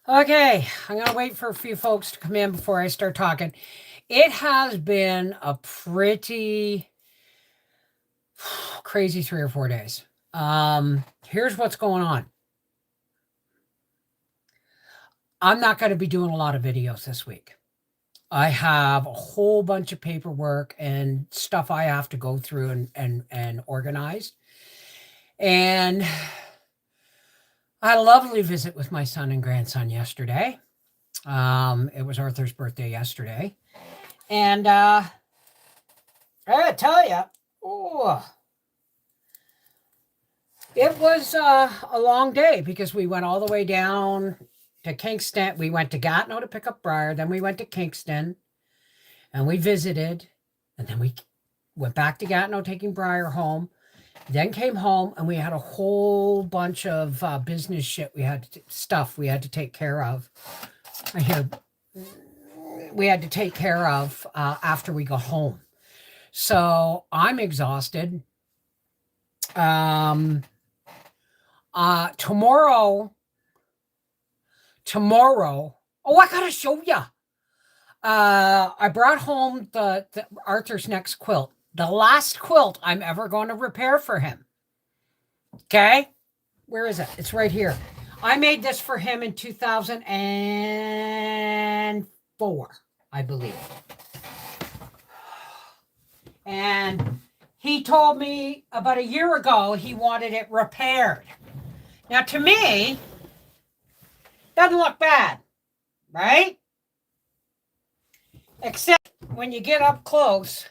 Okay, I'm going to wait for a few folks to come in before I start talking. It has been a pretty crazy 3 or 4 days. Here's what's going on. I'm not going to be doing a lot of videos this week. I have a whole bunch of paperwork and stuff I have to go through and organize. And I had a lovely visit with my son and grandson yesterday. It was Arthur's birthday yesterday. And I gotta tell you, oh, it was a long day because we went all the way down to Kingston. We went to Gatineau to pick up Briar. Then we went to Kingston and we visited. And then we went back to Gatineau taking Briar home. Then came home and we had a whole bunch of business shit stuff we had to take care of. I hear we had to take care of after we got home. So I'm exhausted. Tomorrow, oh, I gotta show you. I brought home the Arthur's next quilt, the last quilt I'm ever going to repair for him. Okay, where is it? It's right here. I made this for him in 2004, I believe. And he told me about a year ago he wanted it repaired. Now, to me, doesn't look bad, right? Except when you get up close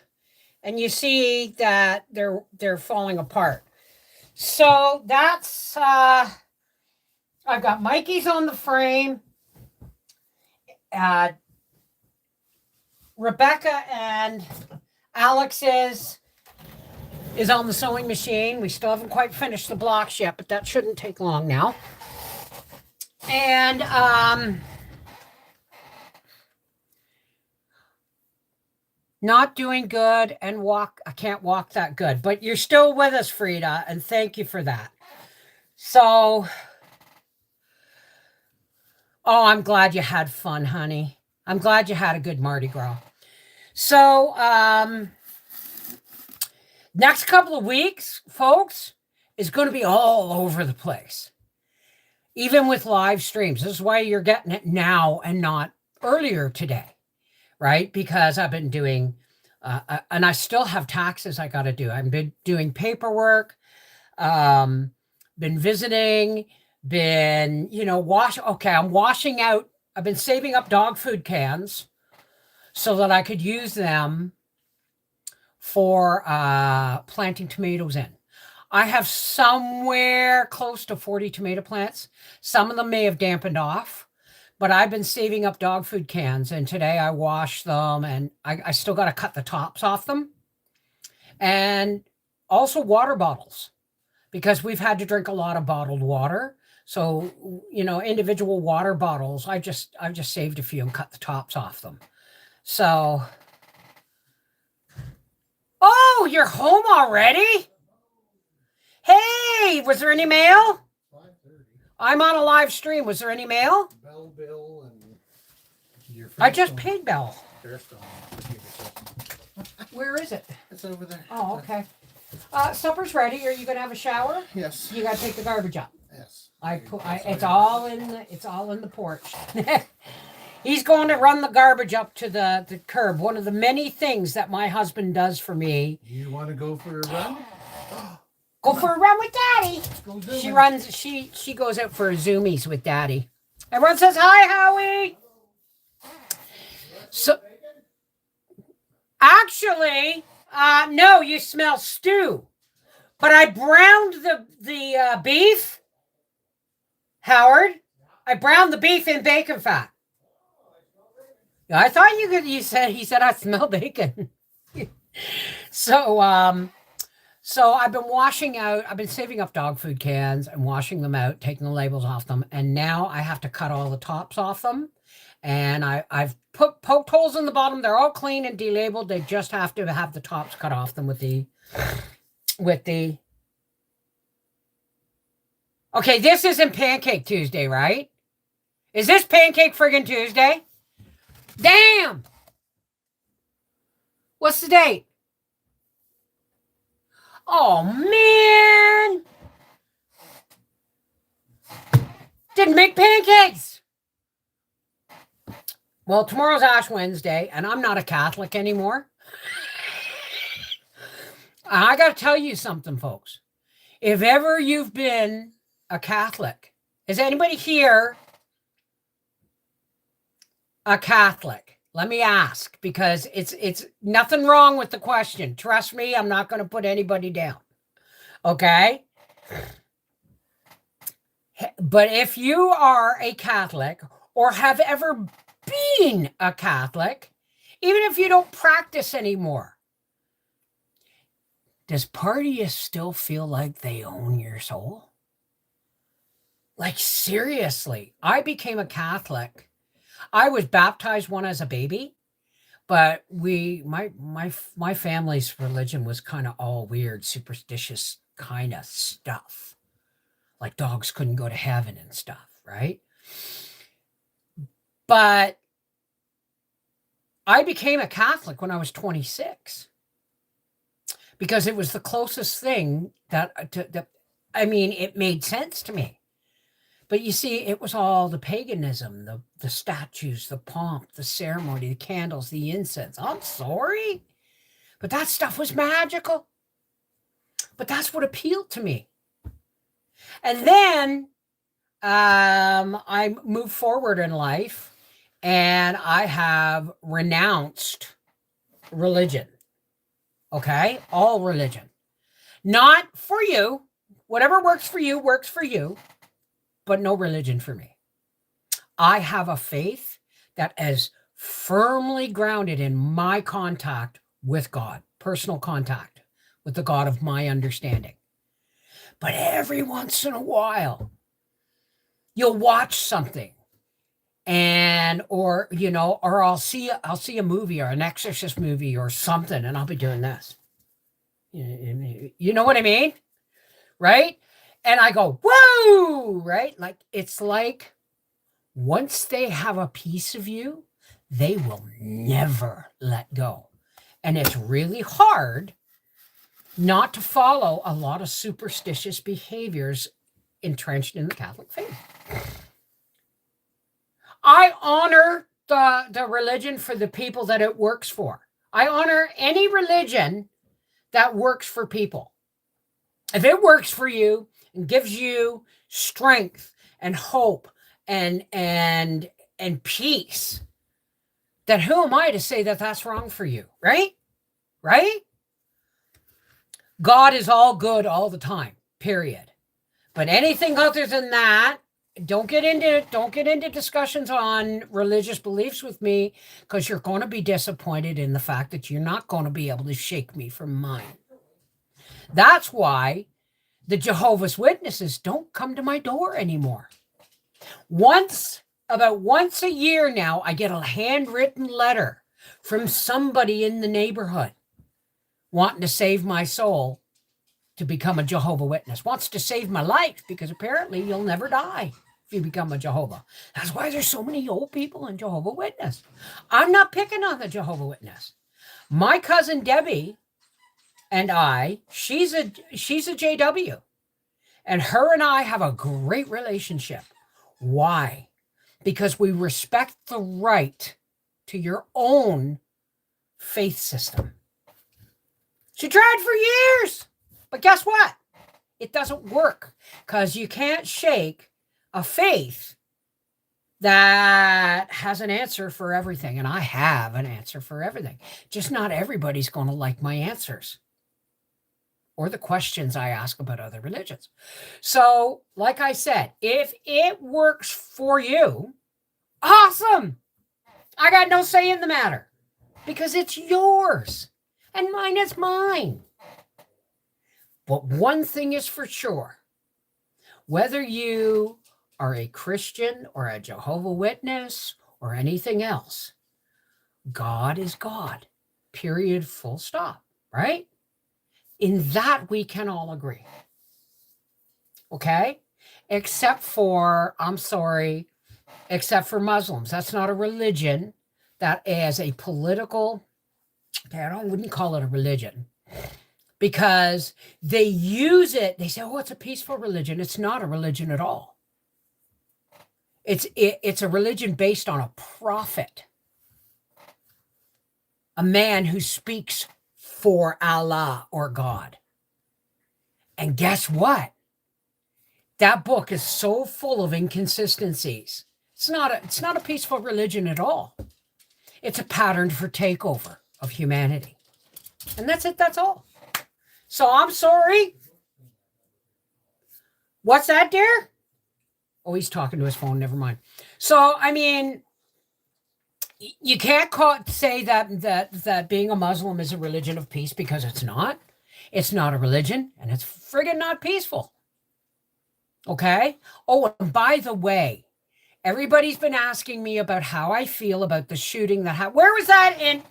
and you see that they're falling apart. So that's I've got Mikey's on the frame. Rebecca and Alex's is on the sewing machine. We still haven't quite finished the blocks yet, but that shouldn't take long now. And not doing good and I can't walk that good, but you're still with us, Frida, and thank you for that. So, oh, I'm glad you had fun, honey. I'm glad you had a good Mardi Gras. So, next couple of weeks, folks, is going to be all over the place. Even with live streams. This is why you're getting it now and not earlier today, right? Because I've been doing, and I still have taxes I got to do. I've been doing paperwork, been visiting, been, I'm washing out. I've been saving up dog food cans so that I could use them for planting tomatoes in. I have somewhere close to 40 tomato plants. Some of them may have dampened off, but I've been saving up dog food cans, and today I washed them, and I still got to cut the tops off them. And also water bottles, because we've had to drink a lot of bottled water. So, individual water bottles, I've just saved a few and cut the tops off them. So, oh, you're home already? Hey, was there any mail? 5:30. I'm on a live stream. Was there any mail? Bill, and your I just paid Bell. Where is it? It's over there. Oh, okay. Supper's ready. Are you gonna have a shower? Yes. You gotta take the garbage up. Yes. It's all in the porch. He's going to run the garbage up to the curb. One of the many things that my husband does for me. You want to go for a run? Go for a run with Daddy. She runs. She goes out for zoomies with Daddy. Everyone says hi, Howie. So, actually, no, you smell stew. But I browned the beef, Howard. I browned the beef in bacon fat. I thought he said I smell bacon. So I've been saving up dog food cans and washing them out, taking the labels off them. And now I have to cut all the tops off them. And I've poked holes in the bottom. They're all clean and delabeled. They just have to have the tops cut off them with the, okay, this isn't Pancake Tuesday, right? Is this Pancake Friggin' Tuesday? Damn! What's the date? Oh, man! Didn't make pancakes! Well, tomorrow's Ash Wednesday, and I'm not a Catholic anymore. I got to tell you something, folks. If ever you've been a Catholic, is anybody here a Catholic? Let me ask, because it's nothing wrong with the question. Trust me, I'm not going to put anybody down. Okay? But if you are a Catholic or have ever been a Catholic, even if you don't practice anymore, does part of you still feel like they own your soul? Like, seriously, I became a Catholic. I was baptized when I was a baby, but my family's religion was kind of all weird, superstitious kind of stuff. Like dogs couldn't go to heaven and stuff, right? But I became a Catholic when I was 26 because it was the closest thing I mean, it made sense to me. But you see, it was all the paganism, the statues, the pomp, the ceremony, the candles, the incense. I'm sorry, but that stuff was magical. But that's what appealed to me. And then I moved forward in life, and I have renounced religion. Okay? All religion. Not for you. Whatever works for you, but no religion for me. I have a faith that is firmly grounded in my contact with God, personal contact with the God of my understanding. But every once in a while, you'll watch something or I'll see a movie or an exorcist movie or something, and I'll be doing this. You know what I mean? Right? And I go, whoa, right? Like, it's like once they have a piece of you, they will never let go. And it's really hard not to follow a lot of superstitious behaviors entrenched in the Catholic faith. I honor the religion for the people that it works for. I honor any religion that works for people. If it works for you and gives you strength and hope and peace, then who am I to say that that's wrong for you, right? Right? God is all good all the time, period. But anything other than that, don't get into discussions on religious beliefs with me, because you're going to be disappointed in the fact that you're not going to be able to shake me from mine. That's why the Jehovah's Witnesses don't come to my door anymore. About once a year now, I get a handwritten letter from somebody in the neighborhood wanting to save my soul to become a Jehovah Witness. Wants to save my life, because apparently you'll never die if you become a Jehovah. That's why there's so many old people in Jehovah Witness. I'm not picking on the Jehovah Witness. My cousin Debbie and she's a JW, and her and I have a great relationship. Why? Because we respect the right to your own faith system. She tried for years, but guess what? It doesn't work, because you can't shake a faith that has an answer for everything. And I have an answer for everything. Just not everybody's going to like my answers or the questions I ask about other religions. So, like I said, if it works for you, awesome. I got no say in the matter, because it's yours and mine is mine. But one thing is for sure, whether you are a Christian or a Jehovah Witness or anything else, God is God, period, full stop, right? In that we can all agree. Okay? Except for, I'm sorry, except for Muslims. That's not a religion. That is a political, okay, I wouldn't call it a religion because they use it. They say, oh, it's a peaceful religion. It's not a religion at all. It's a religion based on a prophet, a man who speaks for Allah or God. And guess what? That book is so full of inconsistencies. It's not a peaceful religion at all. It's a pattern for takeover of humanity. And that's it, that's all. So I'm sorry. What's that, dear? Oh, he's talking to his phone, never mind. So, I mean, you can't say that being a Muslim is a religion of peace because it's not. It's not a religion, and it's friggin' not peaceful. Okay? Oh, and by the way, everybody's been asking me about how I feel about the shooting that where was that, in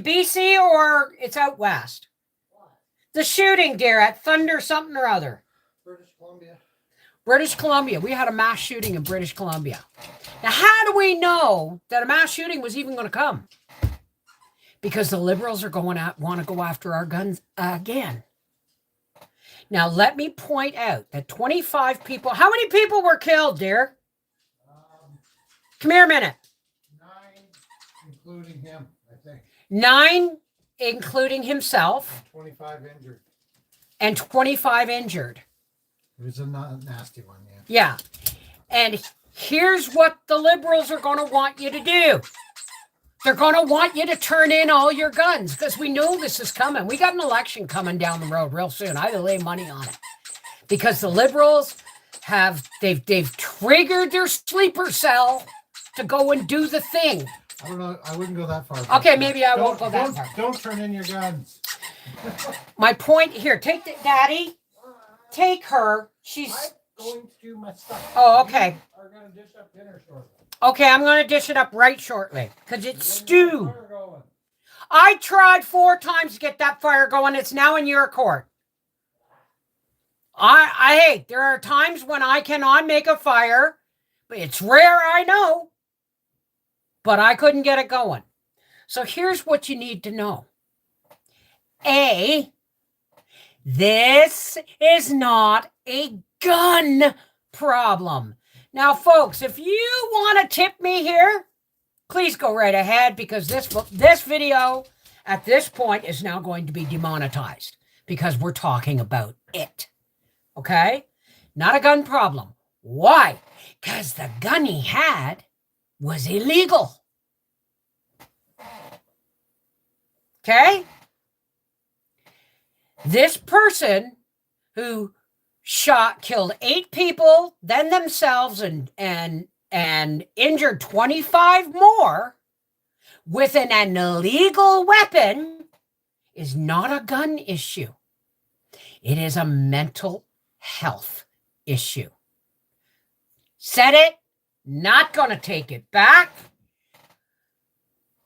BC or it's out west? What? The shooting, dear, at Thunder something or other. British Columbia. We had a mass shooting in British Columbia. Now, how do we know that a mass shooting was even going to come? Because the liberals are want to go after our guns again. Now, let me point out that 25 people, how many people were killed, dear? Come here a minute. 9, including him, I think. 9, including himself. 25 injured. And 25 injured. It was a nasty one, yeah. Yeah. And here's what the liberals are going to want you to do. They're going to want you to turn in all your guns because we know this is coming. We got an election coming down the road real soon. I lay money on it because the liberals they've triggered their sleeper cell to go and do the thing. I don't know. I wouldn't go that far. Okay, maybe I won't go that far. Don't turn in your guns. My point here, take the daddy. Take her. She's I'm going to do my stuff. Oh, okay. You are going to dish up dinner shortly. Okay, I'm going to dish it up right shortly because it's stew. I tried 4 times to get that fire going. It's now in your court. Hey, there are times when I cannot make a fire, but it's rare, I know. But I couldn't get it going. So here's what you need to know. A, this is not a gun problem. Now, folks, if you want to tip me here, please go right ahead because this video at this point is now going to be demonetized because we're talking about it. Okay? Not a gun problem. Why? Because the gun he had was illegal. Okay? This person who killed 8 people, then themselves, and injured 25 more with an illegal weapon is not a gun issue. It is a mental health issue. Said it, not going to take it back.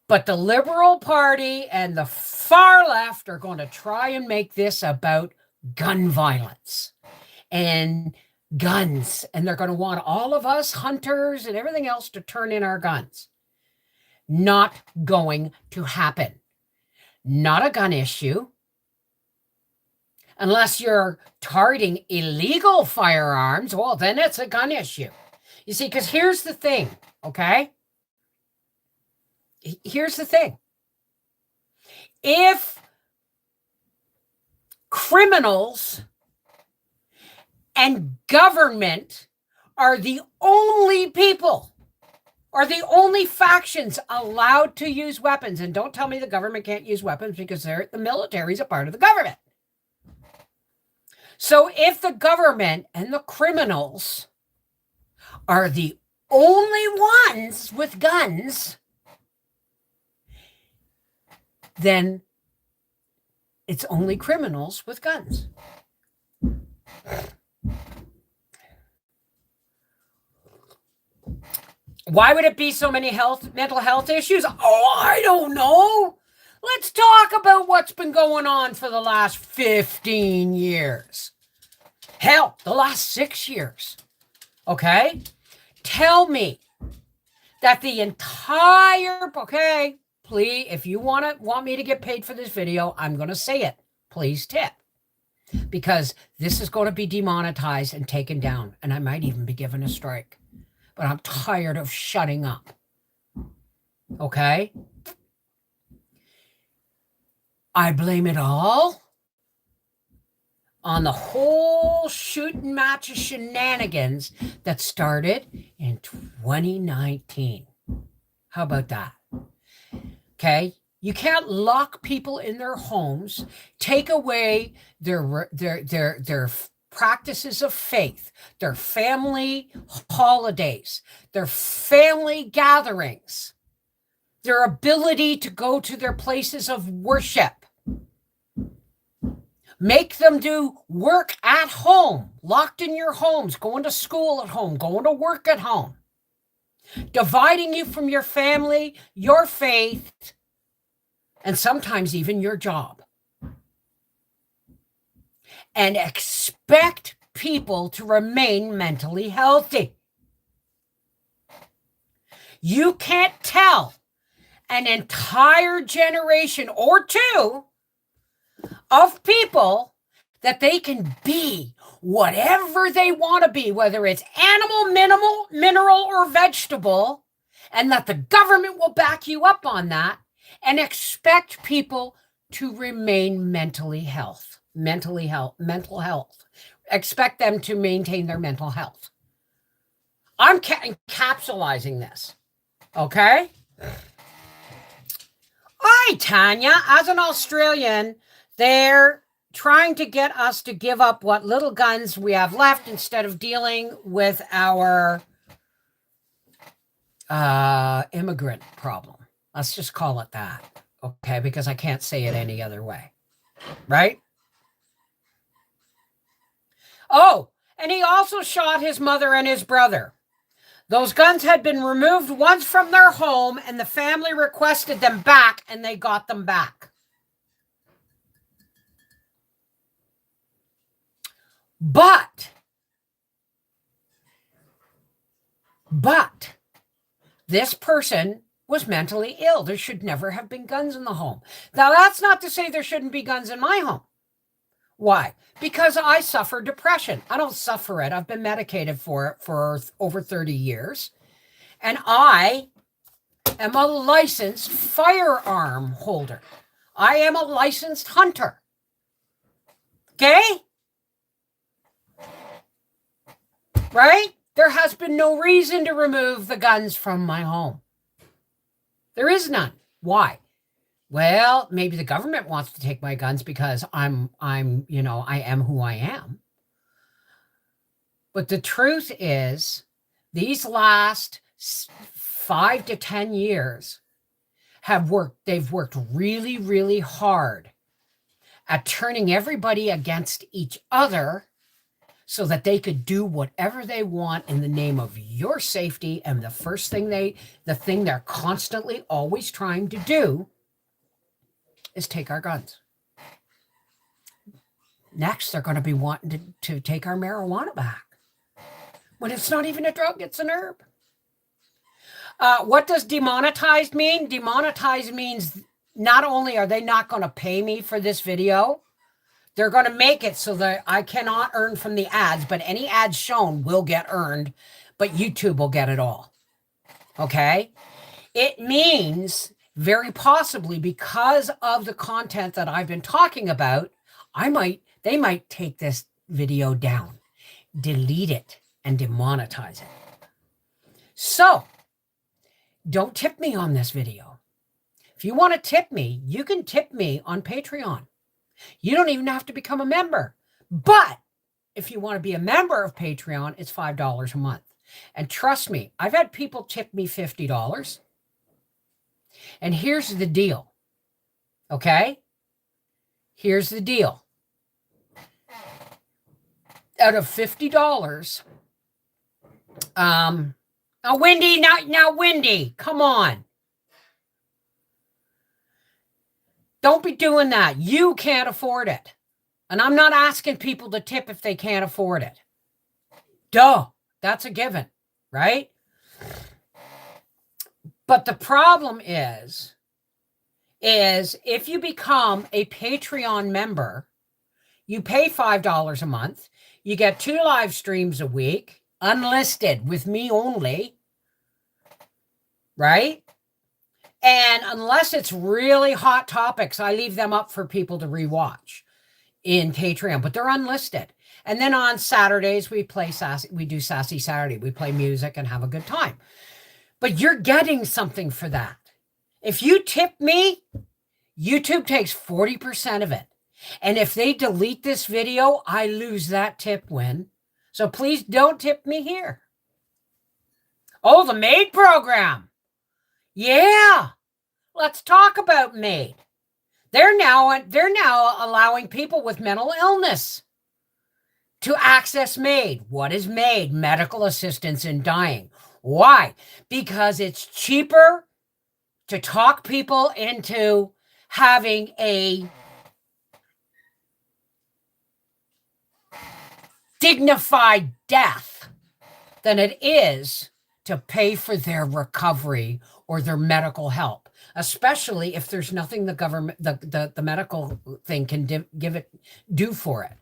But the Liberal Party and the far left are going to try and make this about gun violence and guns. And they're going to want all of us hunters and everything else to turn in our guns. Not going to happen. Not a gun issue. Unless you're targeting illegal firearms, well, then it's a gun issue. You see, because here's the thing, okay? Here's the thing. If criminals and government are the only people or the only factions allowed to use weapons, and don't tell me the government can't use weapons because the military is a part of the government. So if the government and the criminals are the only ones with guns, then it's only criminals with guns. Why would it be so many mental health issues? Oh, I don't know. Let's talk about what's been going on for the last 15 years. Hell, the last 6 years. Okay? Tell me that the entire, okay, please, if you want me to get paid for this video, I'm going to say it. Please tip. Because this is going to be demonetized and taken down. And I might even be given a strike. But I'm tired of shutting up. Okay? I blame it all on the whole shooting match of shenanigans that started in 2019. How about that? Okay? You can't lock people in their homes, take away their practices of faith, their family holidays, their family gatherings, their ability to go to their places of worship. Make them do work at home, locked in your homes, going to school at home, going to work at home, dividing you from your family, your faith, and sometimes even your job. And expect people to remain mentally healthy. You can't tell an entire generation or two of people that they can be whatever they want to be, whether it's animal, mineral, or vegetable, and that the government will back you up on that, and expect people to remain mental health. Expect them to maintain their mental health. I'm encapsulating this. Okay? Hi, Tanya. As an Australian, they're trying to get us to give up what little guns we have left instead of dealing with our immigrant problem. Let's just call it that, okay? Because I can't say it any other way, right? Oh, and he also shot his mother and his brother. Those guns had been removed once from their home, and the family requested them back, and they got them back. But this person was mentally ill. There should never have been guns in the home. Now, that's not to say there shouldn't be guns in my home. Why? Because I suffer depression. I don't suffer it. I've been medicated for it for over 30 years. And I am a licensed firearm holder. I am a licensed hunter. Okay? Right? There has been no reason to remove the guns from my home. There is none. Why? Well, maybe the government wants to take my guns because I am who I am. But the truth is, these last 5 to 10 years they've worked really, really hard at turning everybody against each other so that they could do whatever they want in the name of your safety. And the thing they're constantly always trying to do is take our guns. Next, they're going to be wanting to take our marijuana back. When it's not even a drug, it's an herb. What does demonetized mean? Demonetized means not only are they not going to pay me for this video, they're going to make it so that I cannot earn from the ads, but any ads shown will get earned, but YouTube will get it all. Okay? It means very possibly because of the content that I've been talking about, they might take this video down, delete it, and demonetize it. So, don't tip me on this video. If you want to tip me, you can tip me on Patreon. You don't even have to become a member. But if you want to be a member of Patreon, it's $5 a month. And trust me, I've had people tip me $50. And here's the deal. Okay? Here's the deal. Out of $50, now Wendy, come on. Don't be doing that. You can't afford it. And I'm not asking people to tip if they can't afford it. Duh. That's a given, right? But the problem is if you become a Patreon member, you pay $5 a month, you get 2 live streams a week, unlisted with me only, right? And unless it's really hot topics, I leave them up for people to rewatch in Patreon, but they're unlisted. And then on Saturdays, we do Sassy Saturday. We play music and have a good time. But you're getting something for that. If you tip me, YouTube takes 40% of it. And if they delete this video, I lose that tip win. So please don't tip me here. Oh, the MAID program. Yeah. Let's talk about MAID. They're now allowing people with mental illness to access MAID. What is MAID? Medical assistance in dying. Why? Because it's cheaper to talk people into having a dignified death than it is to pay for their recovery or their medical help, especially if there's nothing the government, the medical thing can do for it,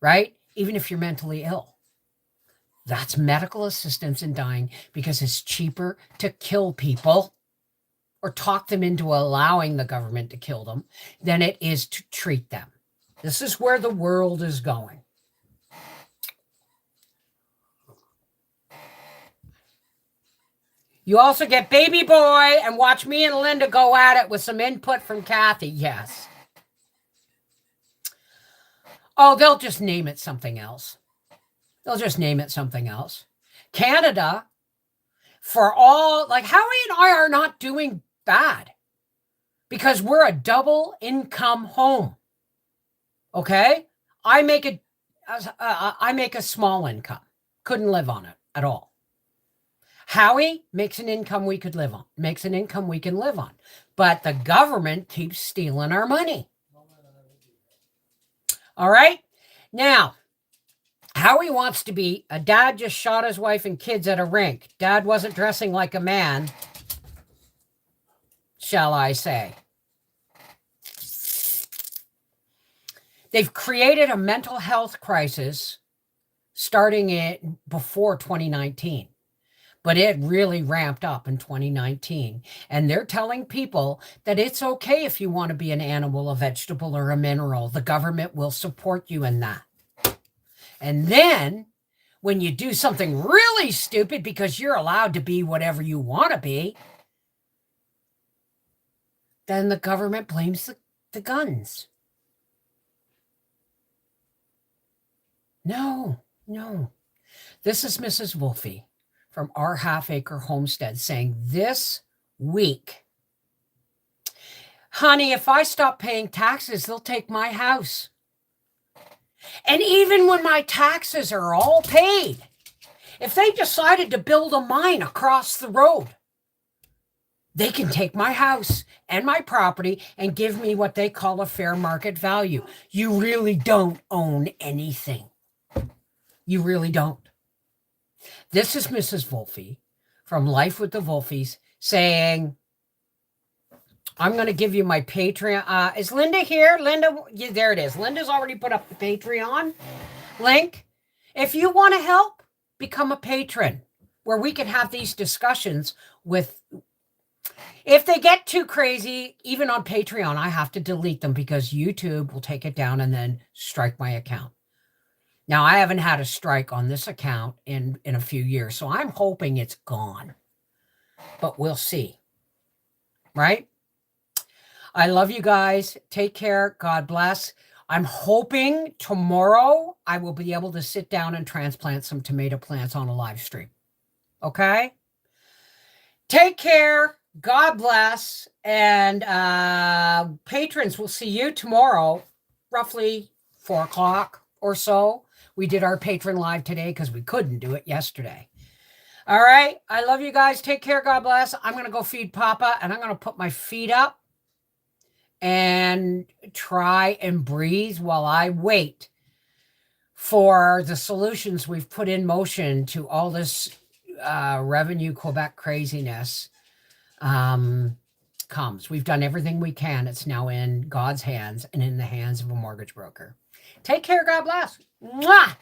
right? Even if you're mentally ill. That's medical assistance in dying because it's cheaper to kill people or talk them into allowing the government to kill them than it is to treat them. This is where the world is going. You also get Baby Boy and watch me and Linda go at it with some input from Kathy. Yes. Oh, they'll just name it something else. They'll just name it something else. Canada, for all, like Howie and I are not doing bad because we're a double income home. Okay? I make a small income. Couldn't live on it at all. Howie makes an income we could live on, makes an income we can live on. But the government keeps stealing our money. All right? Now, Howie wants to be a dad just shot his wife and kids at a rink. Dad wasn't dressing like a man, shall I say. They've created a mental health crisis starting before 2019. But it really ramped up in 2019. And they're telling people that it's okay if you want to be an animal, a vegetable, or a mineral. The government will support you in that. And then when you do something really stupid because you're allowed to be whatever you want to be, then the government blames the guns. No. This is Mrs. Wolfie from our half-acre homestead saying this week, honey, if I stop paying taxes, they'll take my house. And even when my taxes are all paid, if they decided to build a mine across the road, they can take my house and my property and give me what they call a fair market value. You really don't own anything. You really don't. This is Mrs. Wolfie from Life with the Wolfies saying, I'm going to give you my Patreon. Is Linda here? Linda, yeah, there it is. Linda's already put up the Patreon link. If you want to help, become a patron where we can have these discussions with, if they get too crazy, even on Patreon, I have to delete them because YouTube will take it down and then strike my account. Now, I haven't had a strike on this account in a few years, so I'm hoping it's gone. But we'll see. Right? I love you guys. Take care. God bless. I'm hoping tomorrow I will be able to sit down and transplant some tomato plants on a live stream. Okay? Take care. God bless. And patrons, we'll see you tomorrow, roughly 4 o'clock or so. We did our patron live today because we couldn't do it yesterday. All right. I love you guys. Take care. God bless. I'm going to go feed Papa and I'm going to put my feet up and try and breathe while I wait for the solutions we've put in motion to all this Revenue Quebec craziness comes. We've done everything we can. It's now in God's hands and in the hands of a mortgage broker. Take care. God bless. Mwah!